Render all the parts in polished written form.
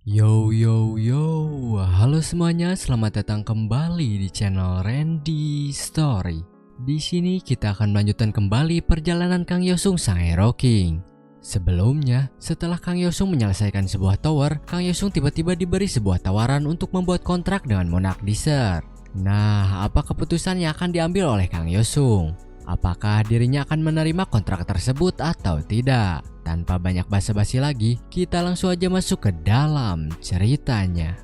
Yo yo yo, halo semuanya, selamat datang kembali di channel Randy Story. Di sini kita akan melanjutkan kembali perjalanan Kang Yosung sang Hero King. Sebelumnya, setelah Kang Yosung menyelesaikan sebuah tower, Kang Yosung tiba-tiba diberi sebuah tawaran untuk membuat kontrak dengan Monarch Desert. Nah, apa keputusan yang akan diambil oleh Kang Yosung? Apakah dirinya akan menerima kontrak tersebut atau tidak? Tanpa banyak basa-basi lagi, kita langsung aja masuk ke dalam ceritanya.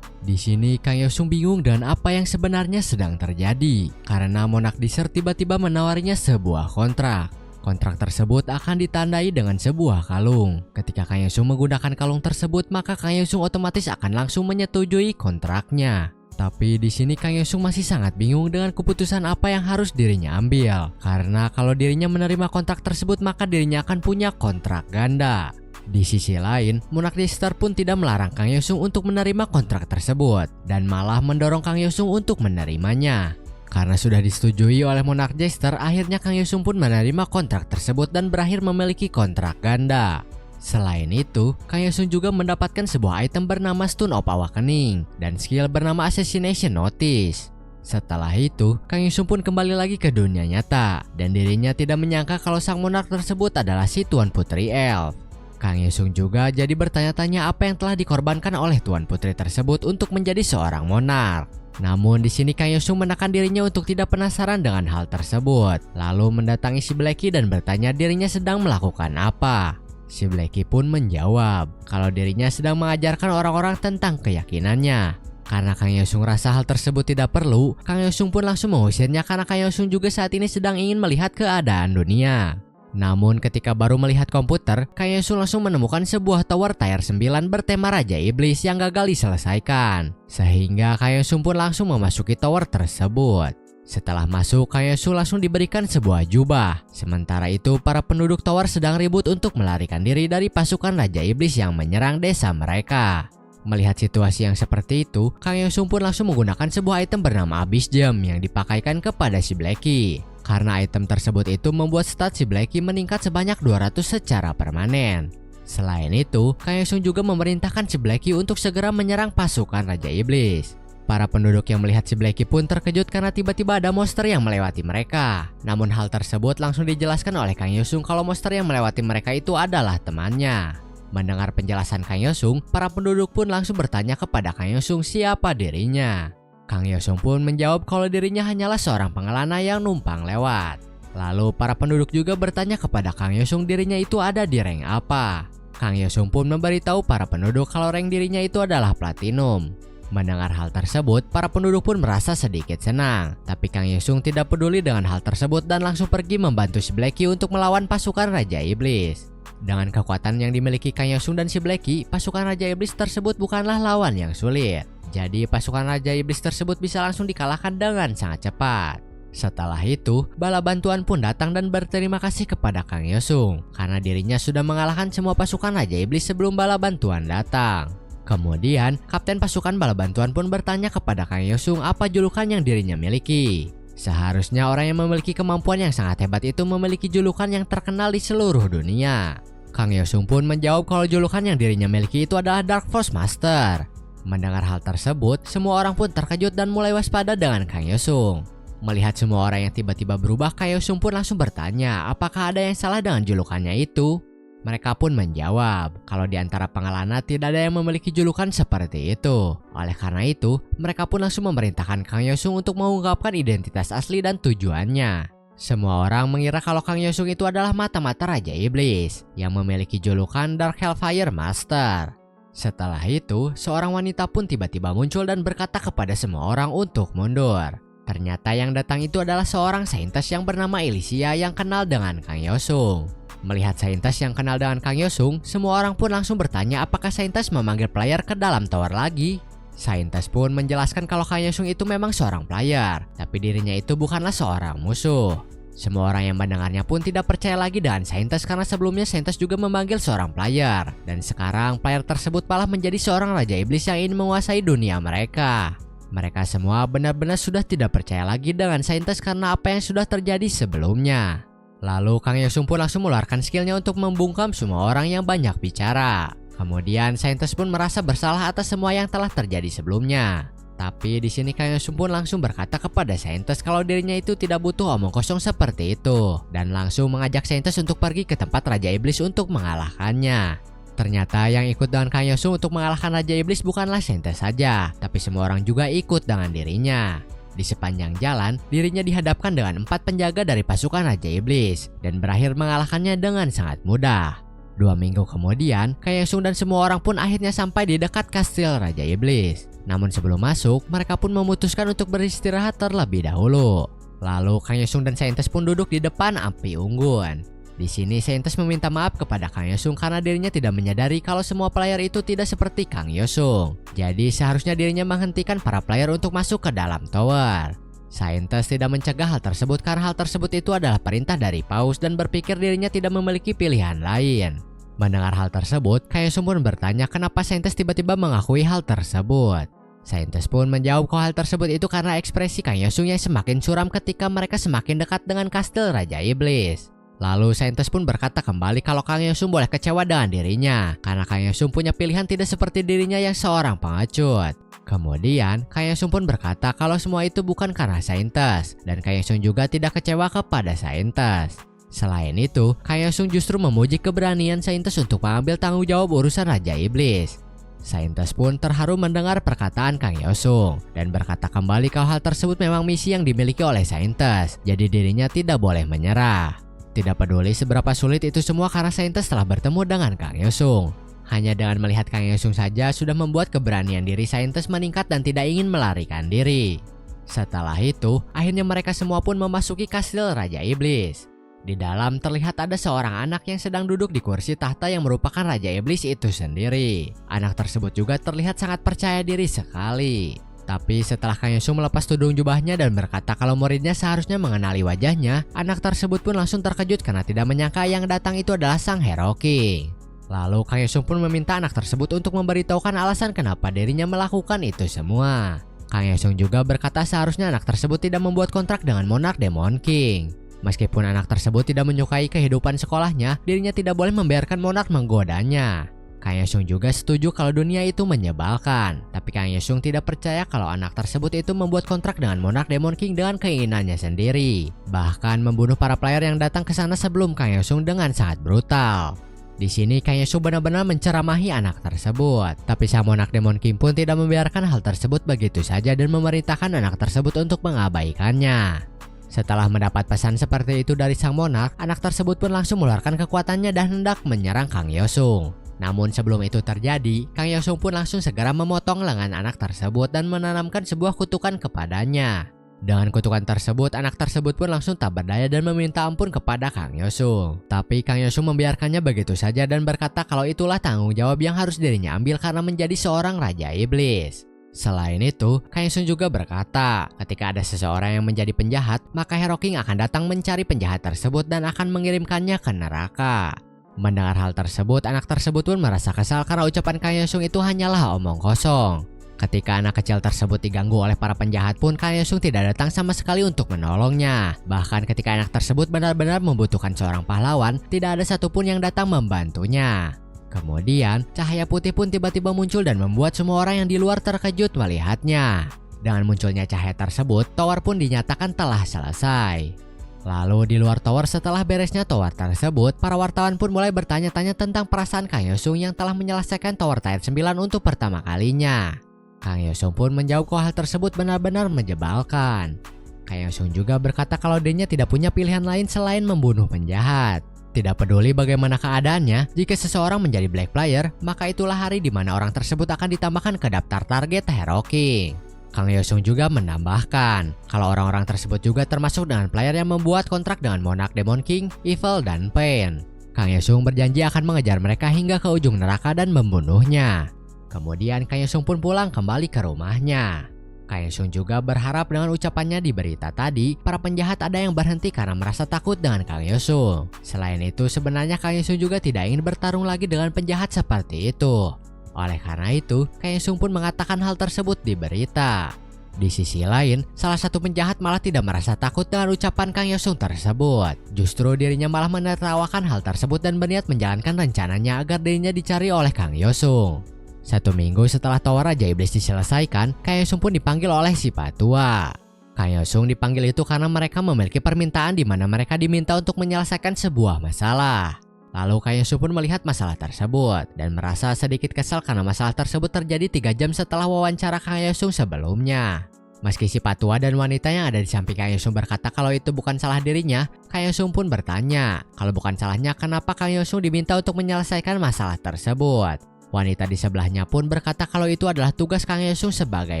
Di sini Kang Yosung bingung dengan apa yang sebenarnya sedang terjadi karena Monarch Desert tiba-tiba menawarinya sebuah kontrak. Kontrak tersebut akan ditandai dengan sebuah kalung. Ketika Kang Yosung menggunakan kalung tersebut, maka Kang Yosung otomatis akan langsung menyetujui kontraknya. Tapi di sini Kang Yosung masih sangat bingung dengan keputusan apa yang harus dirinya ambil. Karena kalau dirinya menerima kontrak tersebut, maka dirinya akan punya kontrak ganda. Di sisi lain, Monarch Desert pun tidak melarang Kang Yosung untuk menerima kontrak tersebut dan malah mendorong Kang Yosung untuk menerimanya. Karena sudah disetujui oleh Monarch Desert, akhirnya Kang Yosung pun menerima kontrak tersebut dan berakhir memiliki kontrak ganda. Selain itu, Kang Yosung juga mendapatkan sebuah item bernama Stone of Awakening dan skill bernama Assassination Notice. Setelah itu, Kang Yosung pun kembali lagi ke dunia nyata dan dirinya tidak menyangka kalau sang monark tersebut adalah si Tuan Putri Elf. Kang Yosung juga jadi bertanya-tanya apa yang telah dikorbankan oleh Tuan Putri tersebut untuk menjadi seorang monark. Namun di sini Kang Yosung menekan dirinya untuk tidak penasaran dengan hal tersebut, lalu mendatangi si Blackie dan bertanya dirinya sedang melakukan apa. Si Blackie pun menjawab kalau dirinya sedang mengajarkan orang-orang tentang keyakinannya. Karena Kang Yosung rasa hal tersebut tidak perlu, Kang Yosung pun langsung mengusirnya karena Kang Yosung juga saat ini sedang ingin melihat keadaan dunia. Namun ketika baru melihat komputer, Kang Yosung langsung menemukan sebuah tower tier 9 bertema Raja Iblis yang gagal diselesaikan. Sehingga Kang Yosung pun langsung memasuki tower tersebut. Setelah masuk, Kang Yosung langsung diberikan sebuah jubah. Sementara itu, para penduduk tower sedang ribut untuk melarikan diri dari pasukan Raja Iblis yang menyerang desa mereka. Melihat situasi yang seperti itu, Kang Yosung pun langsung menggunakan sebuah item bernama Abyss Gem yang dipakaikan kepada si Blackie. Karena item tersebut itu membuat stat si Blackie meningkat sebanyak 200 secara permanen. Selain itu, Kang Yosung juga memerintahkan si Blackie untuk segera menyerang pasukan Raja Iblis. Para penduduk yang melihat si Blackie pun terkejut karena tiba-tiba ada monster yang melewati mereka. Namun hal tersebut langsung dijelaskan oleh Kang Yosung kalau monster yang melewati mereka itu adalah temannya. Mendengar penjelasan Kang Yosung, para penduduk pun langsung bertanya kepada Kang Yosung siapa dirinya. Kang Yosung pun menjawab kalau dirinya hanyalah seorang pengelana yang numpang lewat. Lalu para penduduk juga bertanya kepada Kang Yosung dirinya itu ada di rank apa. Kang Yosung pun memberitahu para penduduk kalau rank dirinya itu adalah Platinum. Mendengar hal tersebut, para penduduk pun merasa sedikit senang. Tapi Kang Yosung tidak peduli dengan hal tersebut dan langsung pergi membantu si Blackie untuk melawan pasukan Raja Iblis. Dengan kekuatan yang dimiliki Kang Yosung dan si Blackie, pasukan Raja Iblis tersebut bukanlah lawan yang sulit. Jadi pasukan Raja Iblis tersebut bisa langsung dikalahkan dengan sangat cepat. Setelah itu, bala bantuan pun datang dan berterima kasih kepada Kang Yosung karena dirinya sudah mengalahkan semua pasukan Raja Iblis sebelum bala bantuan datang. Kemudian, kapten pasukan bala bantuan pun bertanya kepada Kang Yosung apa julukan yang dirinya miliki. Seharusnya orang yang memiliki kemampuan yang sangat hebat itu memiliki julukan yang terkenal di seluruh dunia. Kang Yosung pun menjawab kalau julukan yang dirinya miliki itu adalah Dark Force Master. Mendengar hal tersebut, semua orang pun terkejut dan mulai waspada dengan Kang Yosung. Melihat semua orang yang tiba-tiba berubah, Kang Yosung pun langsung bertanya apakah ada yang salah dengan julukannya itu. Mereka pun menjawab kalau di antara pengelana tidak ada yang memiliki julukan seperti itu. Oleh karena itu, mereka pun langsung memerintahkan Kang Yosung untuk mengungkapkan identitas asli dan tujuannya. Semua orang mengira kalau Kang Yosung itu adalah mata-mata Raja Iblis yang memiliki julukan Dark Hellfire Master. Setelah itu, seorang wanita pun tiba-tiba muncul dan berkata kepada semua orang untuk mundur. Ternyata yang datang itu adalah seorang saintis yang bernama Elysia yang kenal dengan Kang Yosung. Melihat saintis yang kenal dengan Kang Yosung, semua orang pun langsung bertanya apakah saintis memanggil player ke dalam tower lagi. Saintis pun menjelaskan kalau Kang Yosung itu memang seorang player, tapi dirinya itu bukanlah seorang musuh. Semua orang yang mendengarnya pun tidak percaya lagi dengan saintis karena sebelumnya saintis juga memanggil seorang player. Dan sekarang player tersebut malah menjadi seorang Raja Iblis yang ingin menguasai dunia mereka. Mereka semua benar-benar sudah tidak percaya lagi dengan saintis karena apa yang sudah terjadi sebelumnya. Lalu Kang Yosung pun langsung mengeluarkan skillnya untuk membungkam semua orang yang banyak bicara. Kemudian saintis pun merasa bersalah atas semua yang telah terjadi sebelumnya. Tapi di sini Kang Yosung pun langsung berkata kepada saintis kalau dirinya itu tidak butuh omong kosong seperti itu, dan langsung mengajak saintis untuk pergi ke tempat Raja Iblis untuk mengalahkannya. Ternyata yang ikut dengan Kang Yosung untuk mengalahkan Raja Iblis bukanlah saintis saja, tapi semua orang juga ikut dengan dirinya. Di sepanjang jalan, dirinya dihadapkan dengan 4 penjaga dari pasukan Raja Iblis dan berakhir mengalahkannya dengan sangat mudah. 2 minggu kemudian, Kang Yosung dan semua orang pun akhirnya sampai di dekat kastil Raja Iblis. Namun sebelum masuk, mereka pun memutuskan untuk beristirahat terlebih dahulu. Lalu Kang Yosung dan saintis pun duduk di depan api unggun. Di sini saintis meminta maaf kepada Kang Yosung karena dirinya tidak menyadari kalau semua player itu tidak seperti Kang Yosung. Jadi seharusnya dirinya menghentikan para player untuk masuk ke dalam tower. Saintis tidak mencegah hal tersebut karena hal tersebut itu adalah perintah dari Paus dan berpikir dirinya tidak memiliki pilihan lain. Mendengar hal tersebut, Kang Yosung pun bertanya kenapa saintis tiba-tiba mengakui hal tersebut. Saintis pun menjawab kalau hal tersebut itu karena ekspresi Kang Yosung yang semakin suram ketika mereka semakin dekat dengan kastil Raja Iblis. Lalu saintis pun berkata kembali kalau Kang Yosung boleh kecewa dengan dirinya karena Kang Yosung punya pilihan tidak seperti dirinya yang seorang pengecut. Kemudian Kang Yosung pun berkata kalau semua itu bukan karena saintis dan Kang Yosung juga tidak kecewa kepada saintis. Selain itu, Kang Yosung justru memuji keberanian saintis untuk mengambil tanggung jawab urusan Raja Iblis. Saintis pun terharu mendengar perkataan Kang Yosung dan berkata kembali kalau hal tersebut memang misi yang dimiliki oleh saintis, jadi dirinya tidak boleh menyerah. Tidak peduli seberapa sulit itu semua karena saintis telah bertemu dengan Kang Yosung. Hanya dengan melihat Kang Yosung saja sudah membuat keberanian diri saintis meningkat dan tidak ingin melarikan diri. Setelah itu, akhirnya mereka semua pun memasuki kastil Raja Iblis. Di dalam terlihat ada seorang anak yang sedang duduk di kursi tahta yang merupakan Raja Iblis itu sendiri. Anak tersebut juga terlihat sangat percaya diri sekali. Tapi setelah Kang Yosung melepas tudung jubahnya dan berkata kalau muridnya seharusnya mengenali wajahnya, anak tersebut pun langsung terkejut karena tidak menyangka yang datang itu adalah sang Hero King. Lalu Kang Yosung pun meminta anak tersebut untuk memberitahukan alasan kenapa dirinya melakukan itu semua. Kang Yosung juga berkata seharusnya anak tersebut tidak membuat kontrak dengan Monarch Demon King. Meskipun anak tersebut tidak menyukai kehidupan sekolahnya, dirinya tidak boleh membiarkan Monarch menggodanya. Kang Yosung juga setuju kalau dunia itu menyebalkan, tapi Kang Yosung tidak percaya kalau anak tersebut itu membuat kontrak dengan Monarch Demon King dengan keinginannya sendiri. Bahkan membunuh para player yang datang ke sana sebelum Kang Yosung dengan sangat brutal. Di sini Kang Yosung benar-benar menceramahi anak tersebut, tapi sang Monarch Demon King pun tidak membiarkan hal tersebut begitu saja dan memerintahkan anak tersebut untuk mengabaikannya. Setelah mendapat pesan seperti itu dari sang monark, anak tersebut pun langsung mengeluarkan kekuatannya dan hendak menyerang Kang Yosung. Namun sebelum itu terjadi, Kang Yosung pun langsung segera memotong lengan anak tersebut dan menanamkan sebuah kutukan kepadanya. Dengan kutukan tersebut, anak tersebut pun langsung tak berdaya dan meminta ampun kepada Kang Yosung. Tapi Kang Yosung membiarkannya begitu saja dan berkata kalau itulah tanggung jawab yang harus dirinya ambil karena menjadi seorang Raja Iblis. Selain itu, Kang Yosung juga berkata, ketika ada seseorang yang menjadi penjahat, maka Hero King akan datang mencari penjahat tersebut dan akan mengirimkannya ke neraka. Mendengar hal tersebut, anak tersebut pun merasa kesal karena ucapan Kang Yosung itu hanyalah omong kosong. Ketika anak kecil tersebut diganggu oleh para penjahat pun, Kang Yosung tidak datang sama sekali untuk menolongnya. Bahkan ketika anak tersebut benar-benar membutuhkan seorang pahlawan, tidak ada satupun yang datang membantunya. Kemudian, cahaya putih pun tiba-tiba muncul dan membuat semua orang yang di luar terkejut melihatnya. Dengan munculnya cahaya tersebut, tower pun dinyatakan telah selesai. Lalu di luar tower setelah beresnya tower tersebut, para wartawan pun mulai bertanya-tanya tentang perasaan Kang Yosung yang telah menyelesaikan tower tier 9 untuk pertama kalinya. Kang Yosung pun menjawab kalau hal tersebut benar-benar menjebalkan. Kang Yosung juga berkata kalau dirinya tidak punya pilihan lain selain membunuh penjahat. Tidak peduli bagaimana keadaannya, jika seseorang menjadi black player, maka itulah hari di mana orang tersebut akan ditambahkan ke daftar target Hero King. Kang Yosung juga menambahkan, kalau orang-orang tersebut juga termasuk dengan player yang membuat kontrak dengan Monarch Demon King, Evil, dan Pain. Kang Yosung berjanji akan mengejar mereka hingga ke ujung neraka dan membunuhnya. Kemudian Kang Yosung pun pulang kembali ke rumahnya. Kang Yosung juga berharap dengan ucapannya di berita tadi, para penjahat ada yang berhenti karena merasa takut dengan Kang Yosung. Selain itu, sebenarnya Kang Yosung juga tidak ingin bertarung lagi dengan penjahat seperti itu. Oleh karena itu, Kang Yosung pun mengatakan hal tersebut di berita. Di sisi lain, salah satu penjahat malah tidak merasa takut dengan ucapan Kang Yosung tersebut. Justru dirinya malah menertawakan hal tersebut dan berniat menjalankan rencananya agar dirinya dicari oleh Kang Yosung. 1 minggu setelah tower Raja Iblis diselesaikan, Kang Yosung pun dipanggil oleh si Patua. Kang Yosung dipanggil itu karena mereka memiliki permintaan di mana mereka diminta untuk menyelesaikan sebuah masalah. Lalu Kang Yosung pun melihat masalah tersebut dan merasa sedikit kesal karena masalah tersebut terjadi 3 jam setelah wawancara Kang Yosung sebelumnya. Meski si Patua dan wanita yang ada di samping Kang Yosung berkata kalau itu bukan salah dirinya, Kang Yosung pun bertanya kalau bukan salahnya kenapa Kang Yosung diminta untuk menyelesaikan masalah tersebut. Wanita di sebelahnya pun berkata kalau itu adalah tugas Kang Yosung sebagai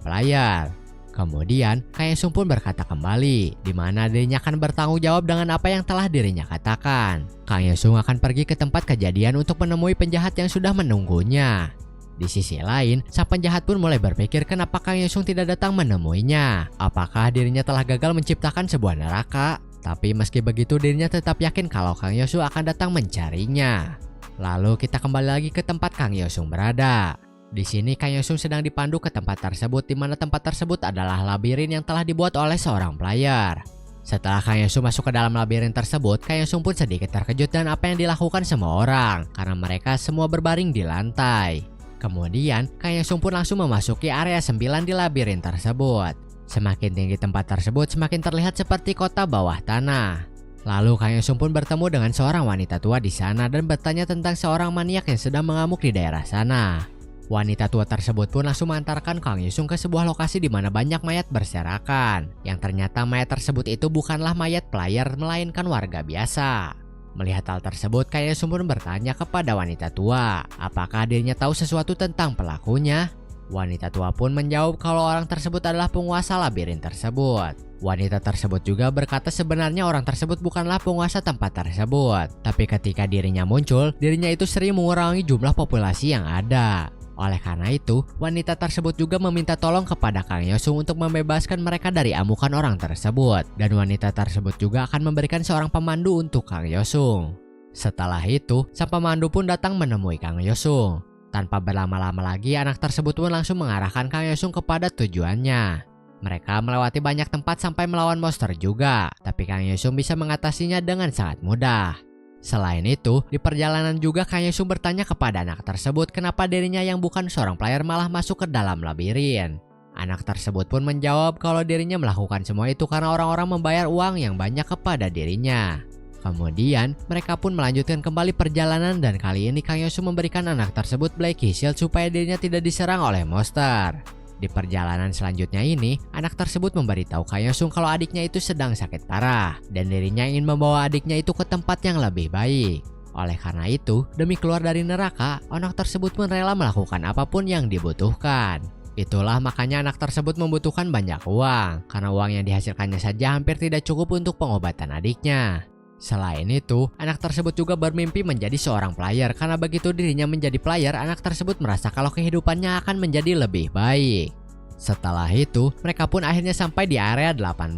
player. Kemudian, Kang Yosung pun berkata kembali, di mana dirinya akan bertanggung jawab dengan apa yang telah dirinya katakan. Kang Yosung akan pergi ke tempat kejadian untuk menemui penjahat yang sudah menunggunya. Di sisi lain, sang penjahat pun mulai berpikir kenapa Kang Yosung tidak datang menemuinya. Apakah dirinya telah gagal menciptakan sebuah neraka? Tapi meski begitu dirinya tetap yakin kalau Kang Yosung akan datang mencarinya. Lalu kita kembali lagi ke tempat Kang Yosung berada. Di sini Kang Yosung sedang dipandu ke tempat tersebut di mana tempat tersebut adalah labirin yang telah dibuat oleh seorang player. Setelah Kang Yosung masuk ke dalam labirin tersebut, Kang Yosung pun sedikit terkejut dengan apa yang dilakukan semua orang karena mereka semua berbaring di lantai. Kemudian Kang Yosung pun langsung memasuki area 9 di labirin tersebut. Semakin tinggi tempat tersebut semakin terlihat seperti kota bawah tanah. Lalu Kang Yosung pun bertemu dengan seorang wanita tua di sana dan bertanya tentang seorang maniak yang sedang mengamuk di daerah sana. Wanita tua tersebut pun langsung mengantarkan Kang Yosung ke sebuah lokasi di mana banyak mayat berserakan. Yang ternyata mayat tersebut itu bukanlah mayat player melainkan warga biasa. Melihat hal tersebut, Kang Yosung pun bertanya kepada wanita tua, apakah dirinya tahu sesuatu tentang pelakunya? Wanita tua pun menjawab kalau orang tersebut adalah penguasa labirin tersebut. Wanita tersebut juga berkata sebenarnya orang tersebut bukanlah penguasa tempat tersebut. Tapi ketika dirinya muncul, dirinya itu sering mengurangi jumlah populasi yang ada. Oleh karena itu, wanita tersebut juga meminta tolong kepada Kang Yosung untuk membebaskan mereka dari amukan orang tersebut. Dan wanita tersebut juga akan memberikan seorang pemandu untuk Kang Yosung. Setelah itu, sang pemandu pun datang menemui Kang Yosung. Tanpa berlama-lama lagi, anak tersebut pun langsung mengarahkan Kang Yosung kepada tujuannya. Mereka melewati banyak tempat sampai melawan monster juga, tapi Kang Yosung bisa mengatasinya dengan sangat mudah. Selain itu, di perjalanan juga Kang Yosung bertanya kepada anak tersebut kenapa dirinya yang bukan seorang player malah masuk ke dalam labirin. Anak tersebut pun menjawab kalau dirinya melakukan semua itu karena orang-orang membayar uang yang banyak kepada dirinya. Kemudian, mereka pun melanjutkan kembali perjalanan dan kali ini Kang Yosung memberikan anak tersebut Blacky Shield supaya dirinya tidak diserang oleh monster. Di perjalanan selanjutnya ini, anak tersebut memberitahu Kang Yosung kalau adiknya itu sedang sakit parah dan dirinya ingin membawa adiknya itu ke tempat yang lebih baik. Oleh karena itu, demi keluar dari neraka, anak tersebut pun rela melakukan apapun yang dibutuhkan. Itulah makanya anak tersebut membutuhkan banyak uang, karena uang yang dihasilkannya saja hampir tidak cukup untuk pengobatan adiknya. Selain itu, anak tersebut juga bermimpi menjadi seorang player karena begitu dirinya menjadi player, anak tersebut merasa kalau kehidupannya akan menjadi lebih baik. Setelah itu, mereka pun akhirnya sampai di area 18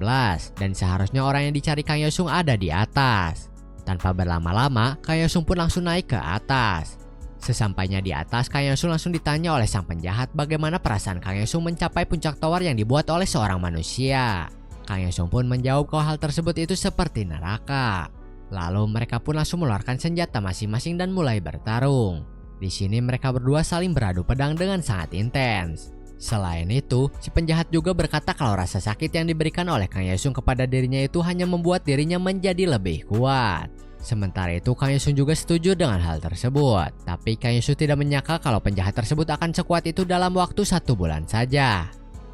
dan seharusnya orang yang dicari Kang Yosung ada di atas. Tanpa berlama-lama, Kang Yosung pun langsung naik ke atas. Sesampainya di atas, Kang Yosung langsung ditanya oleh sang penjahat bagaimana perasaan Kang Yosung mencapai puncak tower yang dibuat oleh seorang manusia. Kang Yosung pun menjawab kalau hal tersebut itu seperti neraka. Lalu mereka pun langsung mengeluarkan senjata masing-masing dan mulai bertarung. Di sini mereka berdua saling beradu pedang dengan sangat intens. Selain itu, si penjahat juga berkata kalau rasa sakit yang diberikan oleh Kang Yosung kepada dirinya itu hanya membuat dirinya menjadi lebih kuat. Sementara itu Kang Yosung juga setuju dengan hal tersebut. Tapi Kang Yosung tidak menyangka kalau penjahat tersebut akan sekuat itu dalam waktu 1 bulan saja.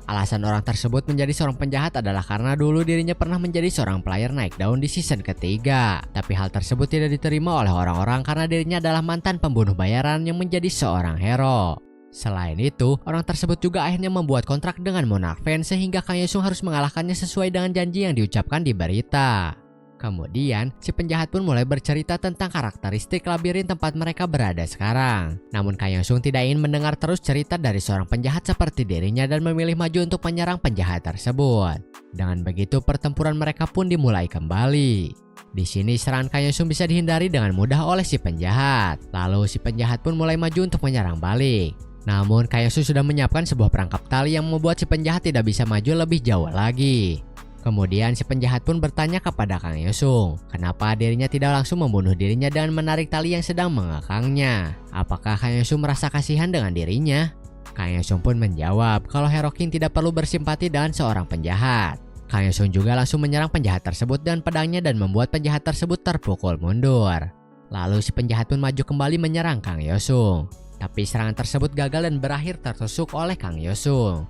Alasan orang tersebut menjadi seorang penjahat adalah karena dulu dirinya pernah menjadi seorang player naik daun di season ketiga. Tapi hal tersebut tidak diterima oleh orang-orang karena dirinya adalah mantan pembunuh bayaran yang menjadi seorang hero. Selain itu, orang tersebut juga akhirnya membuat kontrak dengan Monarch Fan sehingga Kang Yosung harus mengalahkannya sesuai dengan janji yang diucapkan di berita. Kemudian, si penjahat pun mulai bercerita tentang karakteristik labirin tempat mereka berada sekarang. Namun Kang Yosung tidak ingin mendengar terus cerita dari seorang penjahat seperti dirinya dan memilih maju untuk menyerang penjahat tersebut. Dengan begitu, pertempuran mereka pun dimulai kembali. Di sini serangan Kang Yosung bisa dihindari dengan mudah oleh si penjahat. Lalu si penjahat pun mulai maju untuk menyerang balik. Namun Kang Yosung sudah menyiapkan sebuah perangkap tali yang membuat si penjahat tidak bisa maju lebih jauh lagi. Kemudian si penjahat pun bertanya kepada Kang Yosung, kenapa dirinya tidak langsung membunuh dirinya dengan menarik tali yang sedang mengekangnya. Apakah Kang Yosung merasa kasihan dengan dirinya? Kang Yosung pun menjawab kalau Hero King tidak perlu bersimpati dengan seorang penjahat. Kang Yosung juga langsung menyerang penjahat tersebut dengan pedangnya dan membuat penjahat tersebut terpukul mundur. Lalu si penjahat pun maju kembali menyerang Kang Yosung. Tapi serangan tersebut gagal dan berakhir tertusuk oleh Kang Yosung.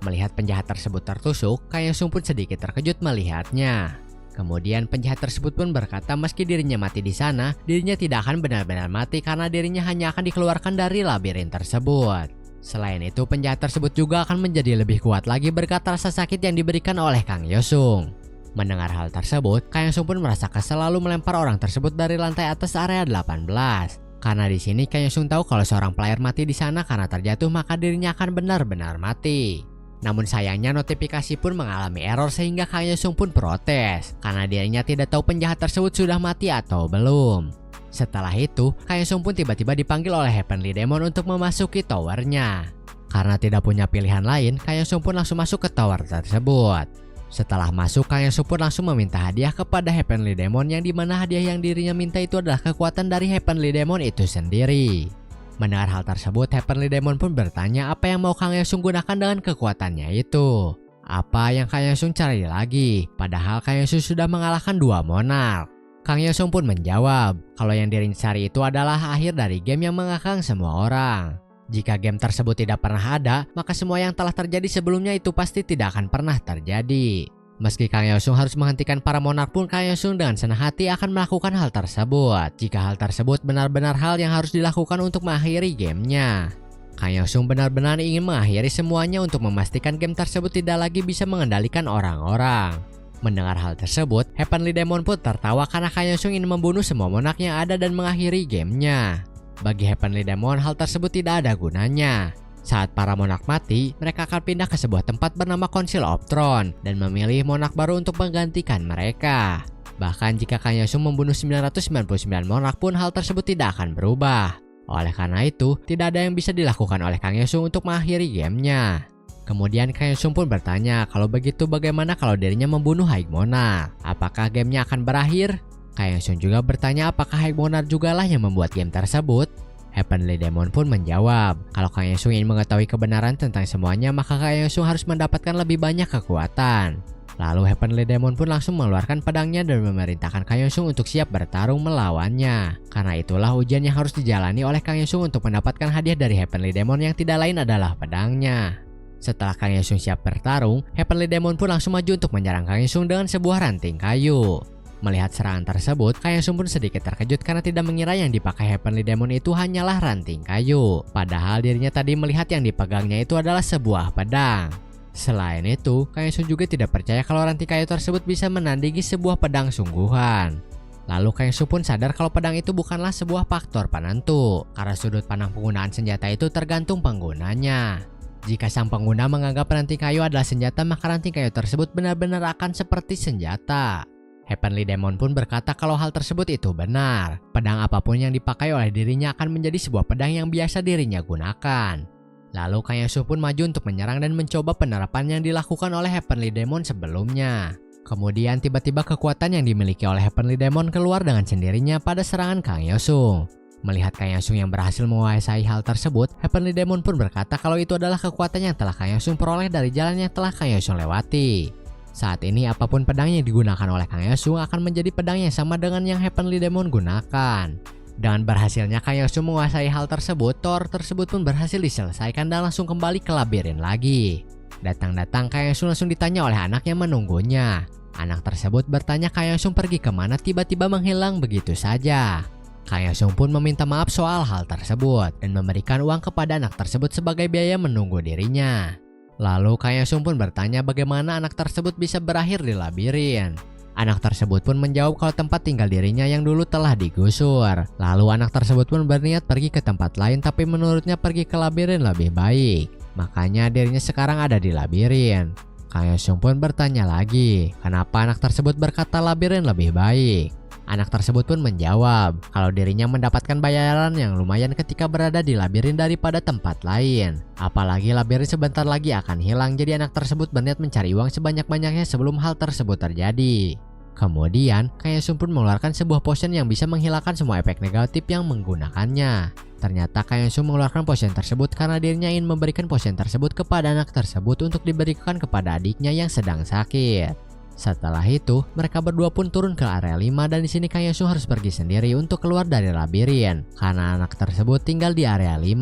Melihat penjahat tersebut tertusuk, Kang Yosung pun sedikit terkejut melihatnya. Kemudian penjahat tersebut pun berkata meski dirinya mati di sana, dirinya tidak akan benar-benar mati karena dirinya hanya akan dikeluarkan dari labirin tersebut. Selain itu, penjahat tersebut juga akan menjadi lebih kuat lagi berkat rasa sakit yang diberikan oleh Kang Yosung. Mendengar hal tersebut, Kang Yosung pun merasa kesal lalu melempar orang tersebut dari lantai atas area 18. Karena di sini Kang Yosung tahu kalau seorang player mati di sana karena terjatuh maka dirinya akan benar-benar mati. Namun sayangnya notifikasi pun mengalami error sehingga Kang Yosung pun protes karena dirinya tidak tahu penjahat tersebut sudah mati atau belum. Setelah itu, Kang Yosung pun tiba-tiba dipanggil oleh Heavenly Demon untuk memasuki towernya. Karena tidak punya pilihan lain, Kang Yosung pun langsung masuk ke tower tersebut. Setelah masuk, Kang Yosung pun langsung meminta hadiah kepada Heavenly Demon yang dimana hadiah yang dirinya minta itu adalah kekuatan dari Heavenly Demon itu sendiri. Mendengar hal tersebut, Heavenly Demon pun bertanya apa yang mau Kang Yosung gunakan dengan kekuatannya itu. Apa yang Kang Yosung cari lagi, padahal Kang Yosung sudah mengalahkan 2 monark. Kang Yosung pun menjawab kalau yang dirinya cari itu adalah akhir dari game yang mengekang semua orang. Jika game tersebut tidak pernah ada, maka semua yang telah terjadi sebelumnya itu pasti tidak akan pernah terjadi. Meski Kang Yosung harus menghentikan para monark pun, Kang Yosung dengan senang hati akan melakukan hal tersebut. Jika hal tersebut benar-benar hal yang harus dilakukan untuk mengakhiri gamenya. Kang Yosung benar-benar ingin mengakhiri semuanya untuk memastikan game tersebut tidak lagi bisa mengendalikan orang-orang. Mendengar hal tersebut, Heavenly Demon pun tertawa karena Kang Yosung ingin membunuh semua monark yang ada dan mengakhiri gamenya. Bagi Heavenly Demon, hal tersebut tidak ada gunanya. Saat para monark mati, mereka akan pindah ke sebuah tempat bernama Council of Throne dan memilih monark baru untuk menggantikan mereka. Bahkan jika Kang Yosung membunuh 999 monark pun hal tersebut tidak akan berubah. Oleh karena itu, tidak ada yang bisa dilakukan oleh Kang Yosung untuk mengakhiri gamenya. Kemudian Kang Yosung pun bertanya kalau begitu bagaimana kalau dirinya membunuh High Monarch? Apakah gamenya akan berakhir? Kang Yosung juga bertanya apakah High Monarch jugalah yang membuat game tersebut? Heavenly Demon pun menjawab kalau Kang Yosung ingin mengetahui kebenaran tentang semuanya maka Kang Yosung harus mendapatkan lebih banyak kekuatan. Lalu Heavenly Demon pun langsung mengeluarkan pedangnya dan memerintahkan Kang Yosung untuk siap bertarung melawannya. Karena itulah ujian yang harus dijalani oleh Kang Yosung untuk mendapatkan hadiah dari Heavenly Demon yang tidak lain adalah pedangnya. Setelah Kang Yosung siap bertarung, Heavenly Demon pun langsung maju untuk menyerang Kang Yosung dengan sebuah ranting kayu. Melihat serangan tersebut, Kang Yosung pun sedikit terkejut karena tidak mengira yang dipakai Heavenly Demon itu hanyalah ranting kayu. Padahal dirinya tadi melihat yang dipegangnya itu adalah sebuah pedang. Selain itu, Kang Yosung juga tidak percaya kalau ranting kayu tersebut bisa menandingi sebuah pedang sungguhan. Lalu Kang Yosung pun sadar kalau pedang itu bukanlah sebuah faktor penentu, karena sudut pandang penggunaan senjata itu tergantung penggunanya. Jika sang pengguna menganggap ranting kayu adalah senjata, maka ranting kayu tersebut benar-benar akan seperti senjata. Heavenly Demon pun berkata kalau hal tersebut itu benar. Pedang apapun yang dipakai oleh dirinya akan menjadi sebuah pedang yang biasa dirinya gunakan. Lalu Kang Yosung pun maju untuk menyerang dan mencoba penerapan yang dilakukan oleh Heavenly Demon sebelumnya. Kemudian tiba-tiba kekuatan yang dimiliki oleh Heavenly Demon keluar dengan sendirinya pada serangan Kang Yosung. Melihat Kang Yosung yang berhasil menguasai hal tersebut, Heavenly Demon pun berkata kalau itu adalah kekuatan yang telah Kang Yosung peroleh dari jalan yang telah Kang Yosung lewati. Saat ini apapun pedang yang digunakan oleh Kang Yosung akan menjadi pedang yang sama dengan yang Heavenly Demon gunakan. Dengan berhasilnya Kang Yosung menguasai hal tersebut, tower tersebut pun berhasil diselesaikan dan langsung kembali ke labirin lagi. Datang-datang Kang Yosung langsung ditanya oleh anak yang menunggunya. Anak tersebut bertanya Kang Yosung pergi kemana tiba-tiba menghilang begitu saja. Kang Yosung pun meminta maaf soal hal tersebut dan memberikan uang kepada anak tersebut sebagai biaya menunggu dirinya. Lalu Kang Yosung pun bertanya bagaimana anak tersebut bisa berakhir di labirin. Anak tersebut pun menjawab kalau tempat tinggal dirinya yang dulu telah digusur. Lalu anak tersebut pun berniat pergi ke tempat lain tapi menurutnya pergi ke labirin lebih baik. Makanya dirinya sekarang ada di labirin. Kang Yosung pun bertanya lagi, kenapa anak tersebut berkata labirin lebih baik? Anak tersebut pun menjawab kalau dirinya mendapatkan bayaran yang lumayan ketika berada di labirin daripada tempat lain. Apalagi labirin sebentar lagi akan hilang, jadi anak tersebut berniat mencari uang sebanyak-banyaknya sebelum hal tersebut terjadi. Kemudian, Kang pun mengeluarkan sebuah potion yang bisa menghilangkan semua efek negatif yang menggunakannya. Ternyata Kang mengeluarkan potion tersebut karena dirinya ingin memberikan potion tersebut kepada anak tersebut untuk diberikan kepada adiknya yang sedang sakit. Setelah itu, mereka berdua pun turun ke area 5 dan di sini Kang harus pergi sendiri untuk keluar dari labirin karena anak tersebut tinggal di area 5.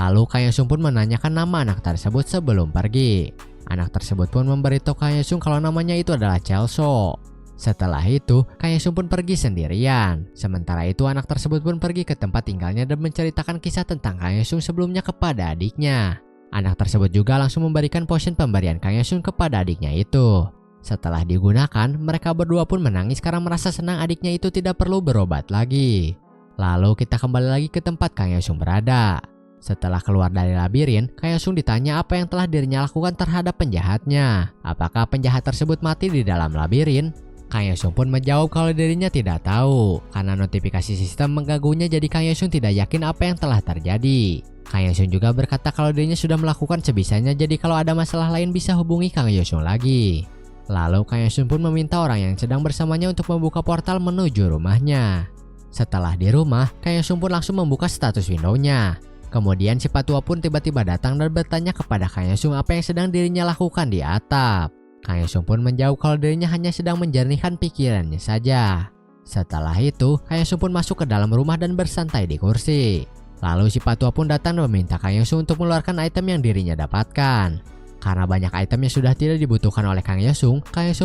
Lalu Kang pun menanyakan nama anak tersebut sebelum pergi. Anak tersebut pun memberitahu Kang kalau namanya itu adalah Chelsea. Setelah itu, Kang pun pergi sendirian. Sementara itu, anak tersebut pun pergi ke tempat tinggalnya dan menceritakan kisah tentang Kang sebelumnya kepada adiknya. Anak tersebut juga langsung memberikan potion pemberian Kang kepada adiknya itu. Setelah digunakan, mereka berdua pun menangis karena merasa senang adiknya itu tidak perlu berobat lagi. Lalu kita kembali lagi ke tempat Kang berada. Setelah keluar dari labirin, Kang ditanya apa yang telah dirinya lakukan terhadap penjahatnya. Apakah penjahat tersebut mati di dalam labirin? Kang pun menjawab kalau dirinya tidak tahu, karena notifikasi sistem mengganggunya, jadi Kang tidak yakin apa yang telah terjadi. Kang juga berkata kalau dirinya sudah melakukan sebisanya, jadi kalau ada masalah lain bisa hubungi Kang lagi. Lalu Kang pun meminta orang yang sedang bersamanya untuk membuka portal menuju rumahnya. Setelah di rumah, Kang pun langsung membuka status windownya. Kemudian si Patua pun tiba-tiba datang dan bertanya kepada Kang apa yang sedang dirinya lakukan di atap. Kang pun menjawab kalau dirinya hanya sedang menjernihkan pikirannya saja. Setelah itu, Kang pun masuk ke dalam rumah dan bersantai di kursi. Lalu si Patua pun datang dan meminta Kang untuk mengeluarkan item yang dirinya dapatkan. Karena banyak item yang sudah tidak dibutuhkan oleh Kang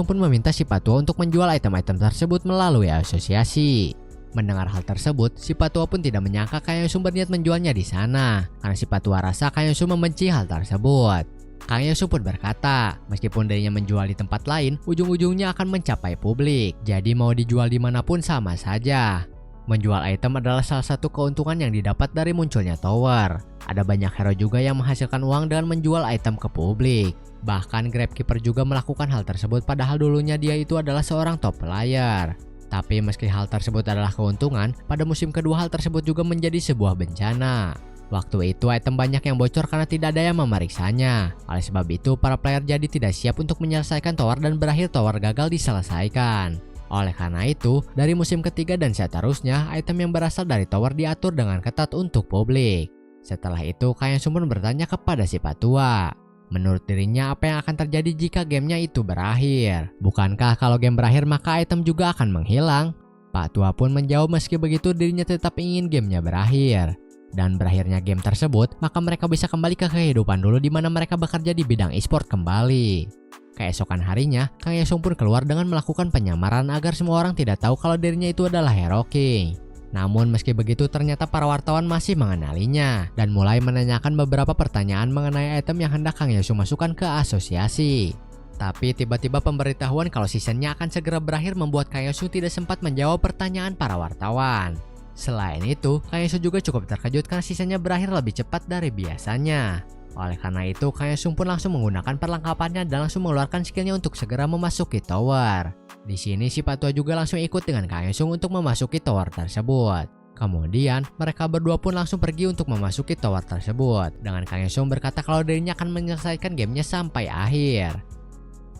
pun meminta si Patua untuk menjual item-item tersebut melalui asosiasi. Mendengar hal tersebut, si Patua pun tidak menyangka Kang berniat menjualnya di sana, karena si Patua rasa Kang membenci hal tersebut. Kang pun berkata, meskipun dirinya menjual di tempat lain, ujung-ujungnya akan mencapai publik, jadi mau dijual dimanapun sama saja. Menjual item adalah salah satu keuntungan yang didapat dari munculnya tower. Ada banyak hero juga yang menghasilkan uang dengan menjual item ke publik. Bahkan Grabkeeper juga melakukan hal tersebut, padahal dulunya dia itu adalah seorang top player. Tapi meski hal tersebut adalah keuntungan, pada musim kedua hal tersebut juga menjadi sebuah bencana. Waktu itu item banyak yang bocor karena tidak ada yang memeriksanya. Oleh sebab itu para player jadi tidak siap untuk menyelesaikan tower dan berakhir tower gagal diselesaikan. Oleh karena itu, dari musim ketiga dan seterusnya, item yang berasal dari tower diatur dengan ketat untuk publik. Setelah itu, Kang pun bertanya kepada si Patua. Menurut dirinya, apa yang akan terjadi jika gamenya itu berakhir? Bukankah kalau game berakhir maka item juga akan menghilang? Patua pun menjawab meski begitu dirinya tetap ingin gamenya berakhir. Dan berakhirnya game tersebut, maka mereka bisa kembali ke kehidupan dulu di mana mereka bekerja di bidang e-sport kembali. Keesokan harinya, Kang pun keluar dengan melakukan penyamaran agar semua orang tidak tahu kalau dirinya itu adalah Hero King. Namun meski begitu ternyata para wartawan masih mengenalinya dan mulai menanyakan beberapa pertanyaan mengenai item yang hendak Kang masukkan ke asosiasi. Tapi tiba-tiba pemberitahuan kalau seasonnya akan segera berakhir membuat Kang tidak sempat menjawab pertanyaan para wartawan. Selain itu, Kang juga cukup terkejut karena seasonnya berakhir lebih cepat dari biasanya. Oleh karena itu, Kang pun langsung menggunakan perlengkapannya dan langsung mengeluarkan skillnya untuk segera memasuki tower. Di sini si Patua juga langsung ikut dengan Kang untuk memasuki tower tersebut. Kemudian, mereka berdua pun langsung pergi untuk memasuki tower tersebut. Dengan Kang berkata kalau dirinya akan menyelesaikan gamenya sampai akhir.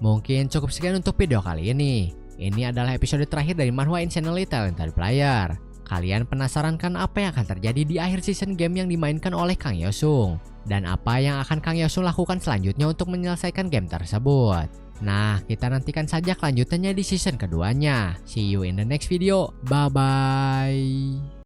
Mungkin cukup sekian untuk video kali ini. Ini adalah episode terakhir dari Manhwa Insanely Talented Player. Kalian penasaran kan apa yang akan terjadi di akhir season game yang dimainkan oleh Kang Yosung? Dan apa yang akan Kang Yosung lakukan selanjutnya untuk menyelesaikan game tersebut? Nah, kita nantikan saja kelanjutannya di season keduanya. See you in the next video. Bye-bye.